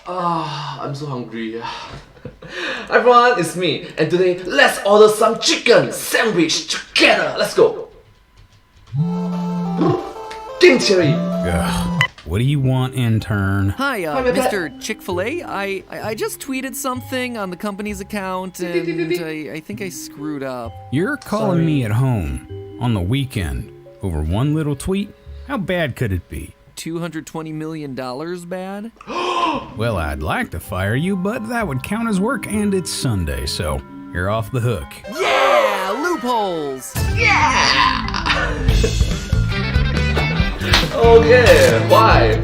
I'm so hungry. Hi everyone, it's me, and today let's order some chicken sandwich together. Let's go. Game Theory. What do you want, intern? Hi, Mr. Chick-Fil-A. I just tweeted something on the company's account, and I think I screwed up. You're calling me at home on the weekend over one little tweet? How bad could it be? $220 million bad? Well, I'd like to fire you, but that would count as work, and it's Sunday, so you're off the hook. Yeah! Loopholes! Okay, why?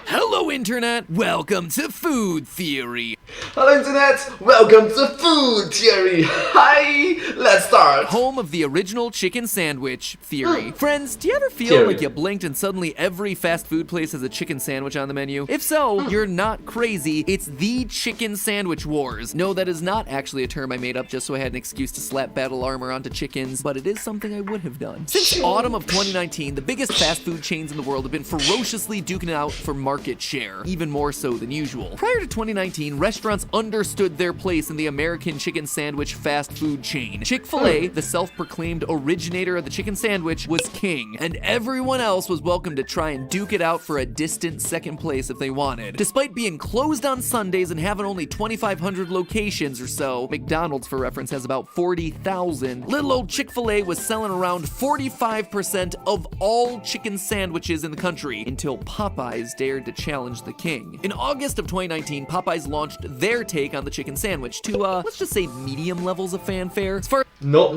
Hello, Internet! Welcome to Food Theory! Hello Internet, welcome to Food Theory. Hi, let's start. Home of the original chicken sandwich theory. Friends, do you ever feel like you blinked and suddenly every fast food place has a chicken sandwich on the menu? If so, you're not crazy. It's the chicken sandwich wars. No, that is not actually a term I made up just so I had an excuse to slap battle armor onto chickens, but it is something I would have done. Since autumn of 2019, the biggest fast food chains in the world have been ferociously duking it out for market share, even more so than usual. Prior to 2019, restaurants understood their place in the American chicken sandwich fast food chain. Chick-fil-A, the self-proclaimed originator of the chicken sandwich, was king, and everyone else was welcome to try and duke it out for a distant second place if they wanted. Despite being closed on Sundays and having only 2,500 locations or so, McDonald's, for reference, has about 40,000, little old Chick-fil-A was selling around 45% of all chicken sandwiches in the country until Popeyes dared to challenge the king. In August of 2019, Popeyes launched their take on the chicken sandwich to, let's just say medium levels of fanfare. As far Nope.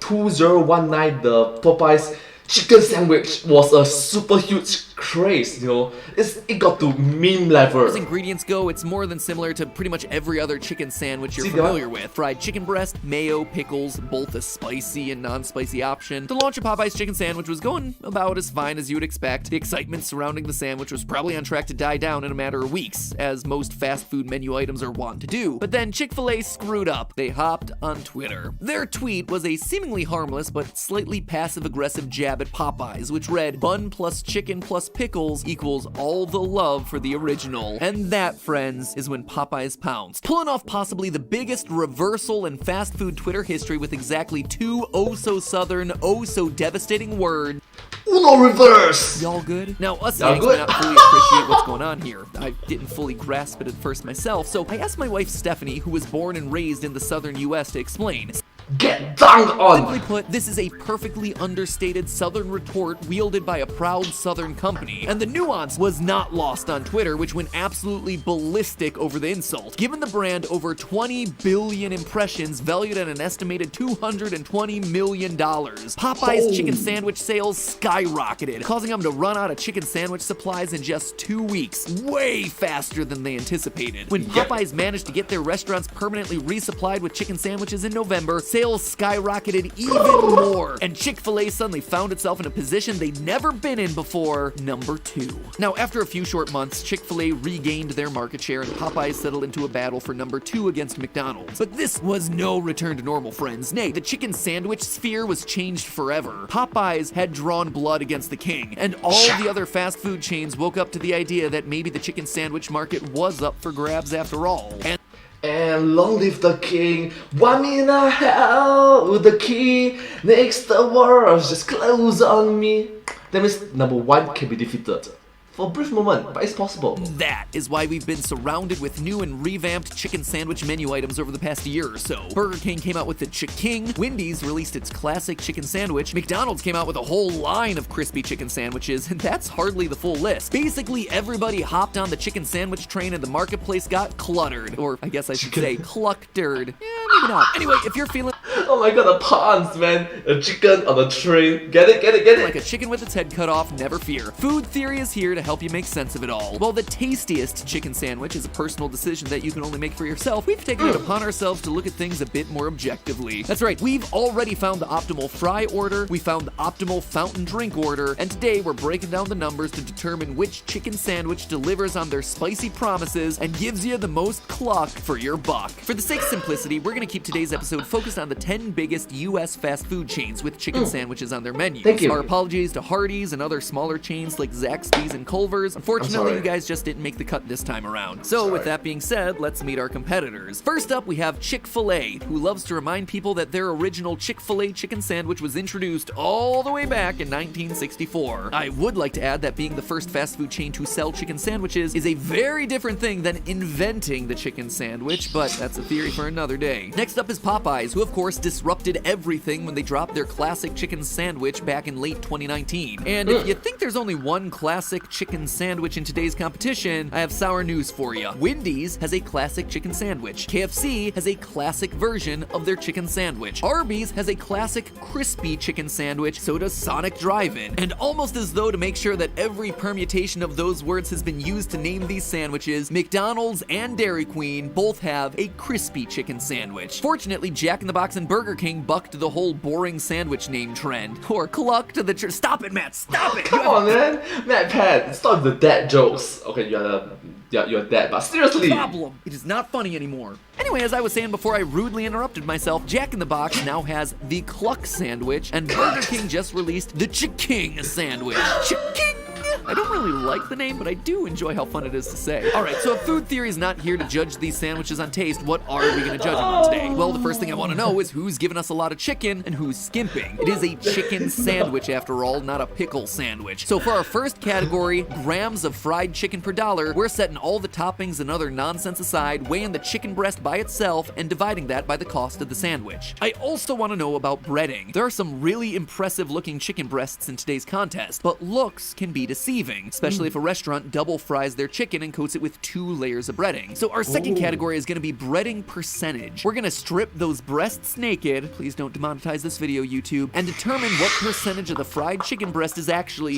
2019, the Popeyes chicken sandwich was a super huge craze, you know. It got to meme level. as ingredients go, it's more than similar to pretty much every other chicken sandwich you're familiar with. Fried chicken breast, mayo, pickles, both a spicy and non-spicy option. The launch of Popeye's chicken sandwich was going about as fine as you would expect. The excitement surrounding the sandwich was probably on track to die down in a matter of weeks, as most fast food menu items are wont to do. But then Chick-fil-A screwed up. They hopped on Twitter. Their tweet was a seemingly harmless but slightly passive-aggressive jab at Popeyes, which read, "Bun plus chicken plus pickles equals all the love for the original." And that, friends, is when Popeyes pounced, pulling off possibly the biggest reversal in fast food Twitter history with exactly two oh-so-southern, oh-so-devastating words. Uno reverse! Y'all good? Now, us Y'all Yanks good? may not fully appreciate what's going on here. I didn't fully grasp it at first myself, so I asked my wife Stephanie, who was born and raised in the southern US, to explain. Get dunked on! Simply put, this is a perfectly understated southern retort wielded by a proud southern company. And the nuance was not lost on Twitter, which went absolutely ballistic over the insult. Given the brand over 20 billion impressions valued at an estimated $220 million, Popeye's chicken sandwich sales skyrocketed, causing them to run out of chicken sandwich supplies in just 2 weeks, way faster than they anticipated. When Popeyes managed to get their restaurants permanently resupplied with chicken sandwiches in November, sales skyrocketed even more, and Chick-fil-A suddenly found itself in a position they'd never been in before, number 2. Now, after a few short months, Chick-fil-A regained their market share, and Popeyes settled into a battle for number 2 against McDonald's. But this was no return to normal, friends. Nay, the chicken sandwich sphere was changed forever. Popeyes had drawn blood against the king, and all the other fast food chains woke up to the idea that maybe the chicken sandwich market was up for grabs after all. And long live the king, want me in a hell with the key, next the world just close on me. That means number 1 can be defeated. For a brief moment, but it's possible. That is why we've been surrounded with new and revamped chicken sandwich menu items over the past year or so. Burger King came out with the Chick-King, Wendy's released its classic chicken sandwich, McDonald's came out with a whole line of crispy chicken sandwiches, and that's hardly the full list. Basically, everybody hopped on the chicken sandwich train and the marketplace got cluttered. Or I guess I should say cluctered. Yeah, maybe not. Anyway, if you're feeling Oh my god, the puns, man. A chicken on the train. Get it? like a chicken with its head cut off, never fear. Food Theory is here to help you make sense of it all. While the tastiest chicken sandwich is a personal decision that you can only make for yourself, we've taken it upon ourselves to look at things a bit more objectively. That's right, we've already found the optimal fry order, we found the optimal fountain drink order, and today we're breaking down the numbers to determine which chicken sandwich delivers on their spicy promises and gives you the most cluck for your buck. For the sake of simplicity, we're gonna keep today's episode focused on the 10 biggest US fast food chains with chicken sandwiches on their menus. Thank you. Our apologies to Hardee's and other smaller chains like Zaxby's and Culver's. Unfortunately, you guys just didn't make the cut this time around. So with that being said, let's meet our competitors. First up, we have Chick-Fil-A, who loves to remind people that their original Chick-fil-A chicken sandwich was introduced all the way back in 1964. I would like to add that being the first fast food chain to sell chicken sandwiches is a very different thing than inventing the chicken sandwich, but that's a theory for another day. Next up is Popeyes, who of course disrupted everything when they dropped their classic chicken sandwich back in late 2019. And if you think there's only one classic chicken sandwich in today's competition, I have sour news for you. Wendy's has a classic chicken sandwich. KFC has a classic version of their chicken sandwich. Arby's has a classic crispy chicken sandwich, so does Sonic Drive-In. And almost as though to make sure that every permutation of those words has been used to name these sandwiches, McDonald's and Dairy Queen both have a crispy chicken sandwich. Fortunately, Jack in the Box and Burger King bucked the whole boring sandwich name trend. Or clucked the stop it, Matt, stop it! Come on, man. Matt, Pat, stop the dad jokes. Okay, you're dad, but seriously. Problem. It is not funny anymore. Anyway, as I was saying before I rudely interrupted myself, Jack in the Box now has the Cluck sandwich, and Burger King just released the Chick-King sandwich. Chick-King! I don't really like the name, but I do enjoy how fun it is to say. Alright, so if food theory is not here to judge these sandwiches on taste, what are we gonna judge them on today? Well, the first thing I wanna know is who's giving us a lot of chicken and who's skimping. It is a chicken sandwich after all, not a pickle sandwich. So for our first category, grams of fried chicken per dollar, we're setting all the toppings and other nonsense aside, weighing the chicken breast by itself and dividing that by the cost of the sandwich. I also wanna know about breading. There are some really impressive looking chicken breasts in today's contest, but looks can be deceiving, especially if a restaurant double fries their chicken and coats it with 2 layers of breading. So our second category is gonna be breading percentage. We're gonna strip those breasts naked, please don't demonetize this video, YouTube, and determine what percentage of the fried chicken breast is actually,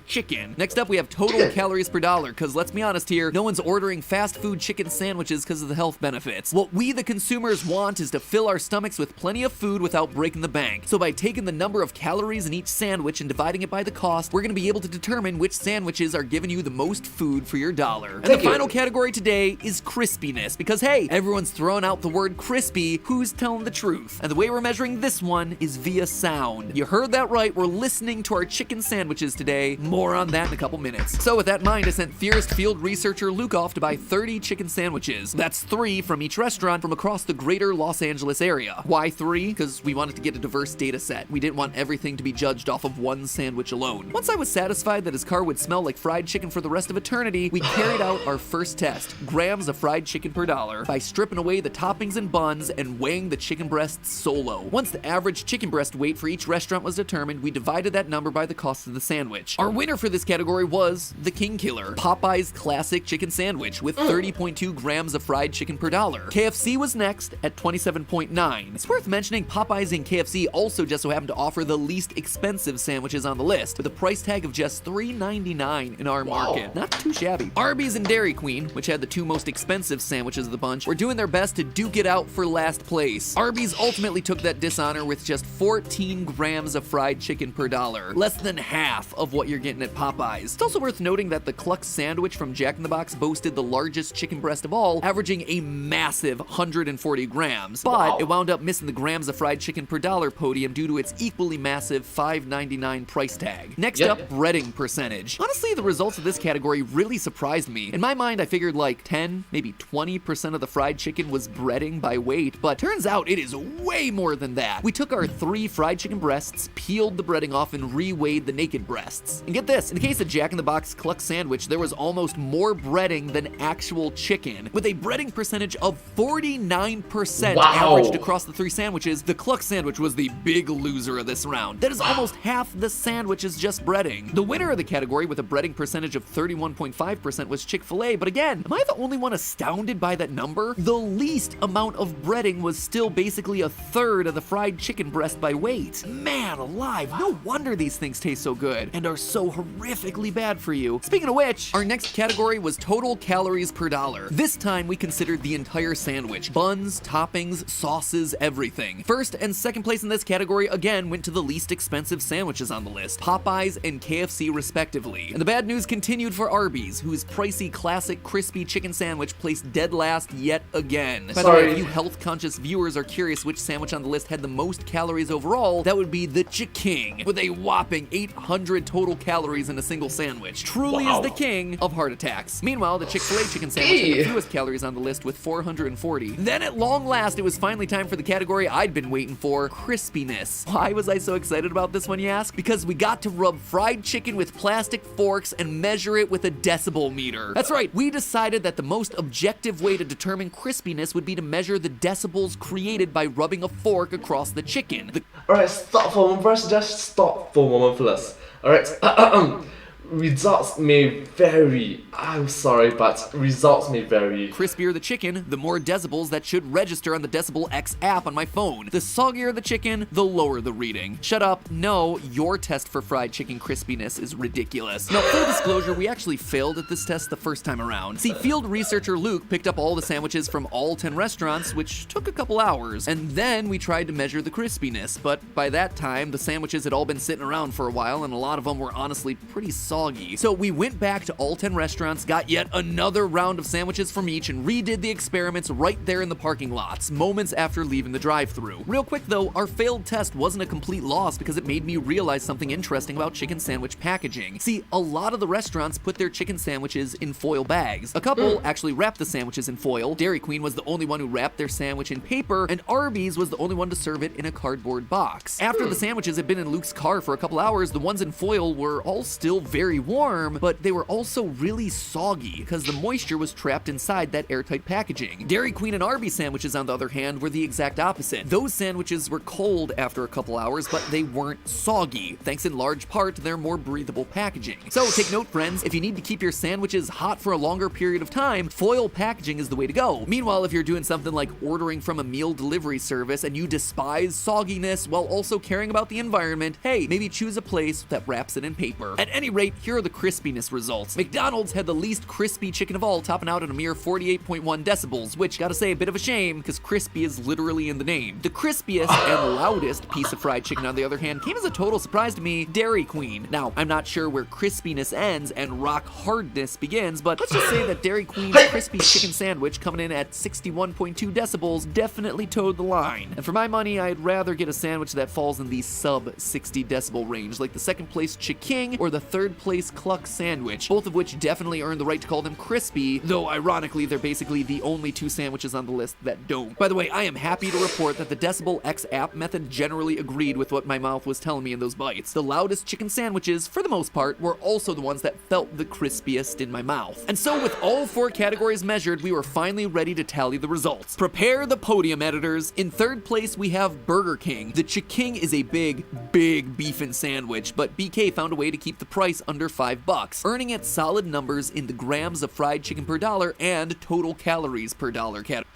chicken. Next up, we have total calories per dollar, because let's be honest here, no one's ordering fast food chicken sandwiches because of the health benefits. What we, the consumers, want is to fill our stomachs with plenty of food without breaking the bank. So by taking the number of calories in each sandwich and dividing it by the cost, we're gonna be able to determine which sandwiches are giving you the most food for your dollar. And the final category today is crispiness, because hey, everyone's throwing out the word crispy, who's telling the truth? And the way we're measuring this one is via sound. You heard that right, we're listening to our chicken sandwiches today. More on that in a couple minutes. So with that in mind, I sent theorist field researcher Luke off to buy 30 chicken sandwiches. That's 3 from each restaurant from across the greater Los Angeles area. Why 3? Because we wanted to get a diverse data set. We didn't want everything to be judged off of one sandwich alone. Once I was satisfied that his car would smell like fried chicken for the rest of eternity, we carried out our first test, grams of fried chicken per dollar, by stripping away the toppings and buns and weighing the chicken breasts solo. Once the average chicken breast weight for each restaurant was determined, we divided that number by the cost of the sandwich. Our winner for this category was the King Killer, Popeyes classic chicken sandwich with 30.2 grams of fried chicken per dollar. KFC was next at 27.9. It's worth mentioning Popeyes and KFC also just so happen to offer the least expensive sandwiches on the list, with a price tag of just $3.99 in our market. Not too shabby. Arby's and Dairy Queen, which had the 2 most expensive sandwiches of the bunch, were doing their best to duke it out for last place. Arby's ultimately took that dishonor with just 14 grams of fried chicken per dollar, less than half of what you're getting at Popeyes. It's also worth noting that the Cluck sandwich from Jack in the Box boasted the largest chicken breast of all, averaging a massive 140 grams, but it wound up missing the grams of fried chicken per dollar podium due to its equally massive $5.99 price tag. Next up, breading percentage. Honestly, the results of this category really surprised me. In my mind, I figured like 10, maybe 20% of the fried chicken was breading by weight, but turns out it is way more than that. We took our 3 fried chicken breasts, peeled the breading off, and re-weighed the naked breasts. And get this, in the case of Jack in the Box Cluck sandwich, there was almost more breading than actual chicken. With a breading percentage of 49% averaged across the 3 sandwiches, the Cluck sandwich was the big loser of this round. That is almost half the sandwich is just breading. The winner of the category category with a breading percentage of 31.5% was Chick-fil-A, but again, am I the only one astounded by that number? The least amount of breading was still basically a third of the fried chicken breast by weight. Man alive, no wonder these things taste so good and are so horrifically bad for you. Speaking of which, our next category was total calories per dollar. This time we considered the entire sandwich. Buns, toppings, sauces, everything. First and second place in this category again went to the least expensive sandwiches on the list, Popeyes and KFC respectively. And the bad news continued for Arby's, whose pricey classic crispy chicken sandwich placed dead last yet again. By the way, if you health-conscious viewers are curious which sandwich on the list had the most calories overall, that would be the Chick-King, with a whopping 800 total calories in a single sandwich. Truly is the king of heart attacks. Meanwhile, the Chick-fil-A chicken sandwich had the fewest calories on the list with 440. Then at long last, it was finally time for the category I'd been waiting for, crispiness. Why was I so excited about this one, you ask? Because we got to rub fried chicken with plastic forks and measure it with a decibel meter. That's right, we decided that the most objective way to determine crispiness would be to measure the decibels created by rubbing a fork across the chicken. Alright, stop for a moment first. Just stop for a moment first. Alright, results may vary. I'm sorry, but results may vary. Crispier the chicken, the more decibels that should register on the Decibel X app on my phone. The soggier the chicken, the lower the reading. Shut up, no, your test for fried chicken crispiness is ridiculous. Now, full disclosure, we actually failed at this test the first time around. See, field researcher Luke picked up all the sandwiches from all 10 restaurants, which took a couple hours, and then we tried to measure the crispiness, but by that time, the sandwiches had all been sitting around for a while, and a lot of them were honestly pretty soggy. So we went back to all 10 restaurants, got yet another round of sandwiches from each, and redid the experiments right there in the parking lots, moments after leaving the drive-thru. Real quick though, our failed test wasn't a complete loss because it made me realize something interesting about chicken sandwich packaging. See, a lot of the restaurants put their chicken sandwiches in foil bags. A couple actually wrapped the sandwiches in foil. Dairy Queen was the only one who wrapped their sandwich in paper, and Arby's was the only one to serve it in a cardboard box. After the sandwiches had been in Luke's car for a couple hours, the ones in foil were all still very warm, but they were also really soggy because the moisture was trapped inside that airtight packaging. Dairy Queen and Arby's sandwiches, on the other hand, were the exact opposite. Those sandwiches were cold after a couple hours, but they weren't soggy, thanks in large part to their more breathable packaging. So take note, friends, if you need to keep your sandwiches hot for a longer period of time, foil packaging is the way to go. Meanwhile, if you're doing something like ordering from a meal delivery service and you despise sogginess while also caring about the environment, hey, maybe choose a place that wraps it in paper. At any rate, here are the crispiness results. McDonald's had the least crispy chicken of all, topping out at a mere 48.1 decibels, which, gotta say, a bit of a shame, because crispy is literally in the name. The crispiest and loudest piece of fried chicken, on the other hand, came as a total surprise to me, Dairy Queen. Now, I'm not sure where crispiness ends and rock hardness begins, but let's just say that Dairy Queen's crispy chicken sandwich, coming in at 61.2 decibels, definitely towed the line. And for my money, I'd rather get a sandwich that falls in the sub 60 decibel range, like the second place Chick-King or the third place Cluck sandwich, both of which definitely earn the right to call them crispy, though ironically they're basically the only two sandwiches on the list that don't. By the way, I am happy to report that the Decibel X app method generally agreed with what my mouth was telling me in those bites. The loudest chicken sandwiches, for the most part, were also the ones that felt the crispiest in my mouth. And so with all 4 categories measured, we were finally ready to tally the results. Prepare the podium, editors. In third place, we have Burger King. The Chick-King is a big beefin' sandwich, but BK found a way to keep the price under $5, earning it solid numbers in the grams of fried chicken per dollar and total calories per dollar category.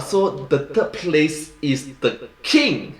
So the third place is the king.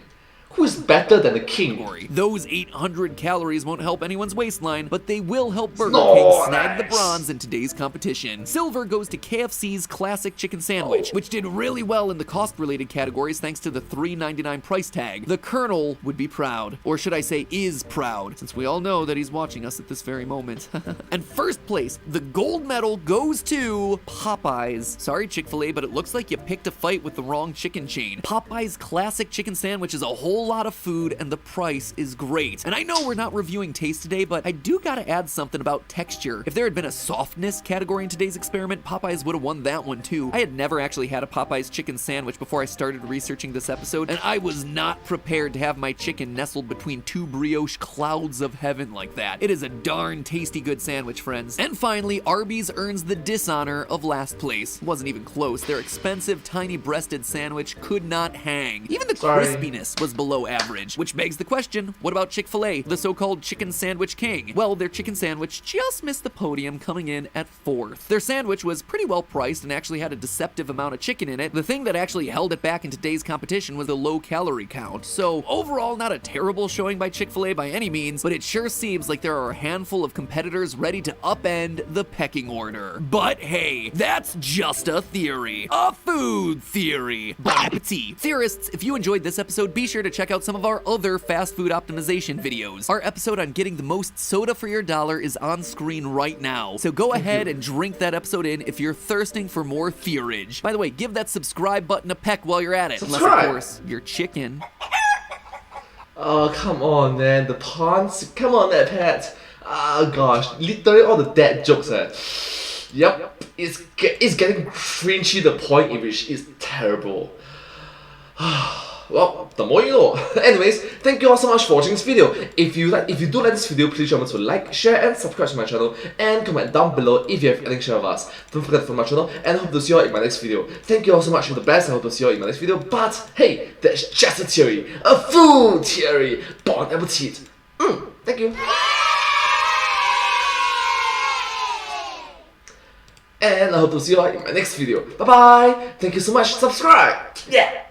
Who is better than the king? Those 800 calories won't help anyone's waistline, but they will help Burger King snag the bronze in today's competition. Silver goes to KFC's classic chicken sandwich, which did really well in the cost-related categories thanks to the $3.99 price tag. The Colonel would be proud, or should I say is proud, since we all know that he's watching us at this very moment. And first place, the gold medal goes to Popeyes. Sorry, Chick-fil-A, but it looks like you picked a fight with the wrong chicken chain. Popeyes' classic chicken sandwich is a whole lot of food and the price is great. And I know we're not reviewing taste today, but I do gotta add something about texture. If there had been a softness category in today's experiment, Popeyes would have won that one too. I had never actually had a Popeyes chicken sandwich before I started researching this episode, and I was not prepared to have my chicken nestled between 2 brioche clouds of heaven like that. It is a darn tasty good sandwich, friends. And finally, Arby's earns the dishonor of last place. It wasn't even close. Their expensive, tiny breasted sandwich could not hang. Even the crispiness was below below average. Which begs the question, what about Chick-fil-A, the so-called chicken sandwich king? Well, their chicken sandwich just missed the podium, coming in at 4th. Their sandwich was pretty well priced and actually had a deceptive amount of chicken in it. The thing that actually held it back in today's competition was the low calorie count. So overall, not a terrible showing by Chick-fil-A by any means, but it sure seems like there are a handful of competitors ready to upend the pecking order. But hey, that's just a theory. A food theory. Bon appetit. Theorists, if you enjoyed this episode, be sure to check out some of our other fast food optimization videos. Our episode on getting the most soda for your dollar is on screen right now. So go ahead and drink that episode in if you're thirsting for more theorage. By the way, give that subscribe button a peck while you're at it. Subscribe. Unless, of course, you're chicken. Oh, come on, man. The puns. Come on, that Pat. Ah, gosh. Literally all the dad jokes, Yep. It's getting cringy to the point in which it's terrible. Well, the more you know. Anyways, thank you all so much for watching this video. If you do like this video, please remember to like, share, and subscribe to my channel, and comment down below if you have anything to share with us. Don't forget to follow my channel, and I hope to see you all in my next video. Thank you all so much for the best. I hope to see you all in my next video. But hey, that's just a theory, a food theory. Bon appetit. Thank you. And I hope to see you all in my next video. Bye bye. Thank you so much. Subscribe. Yeah.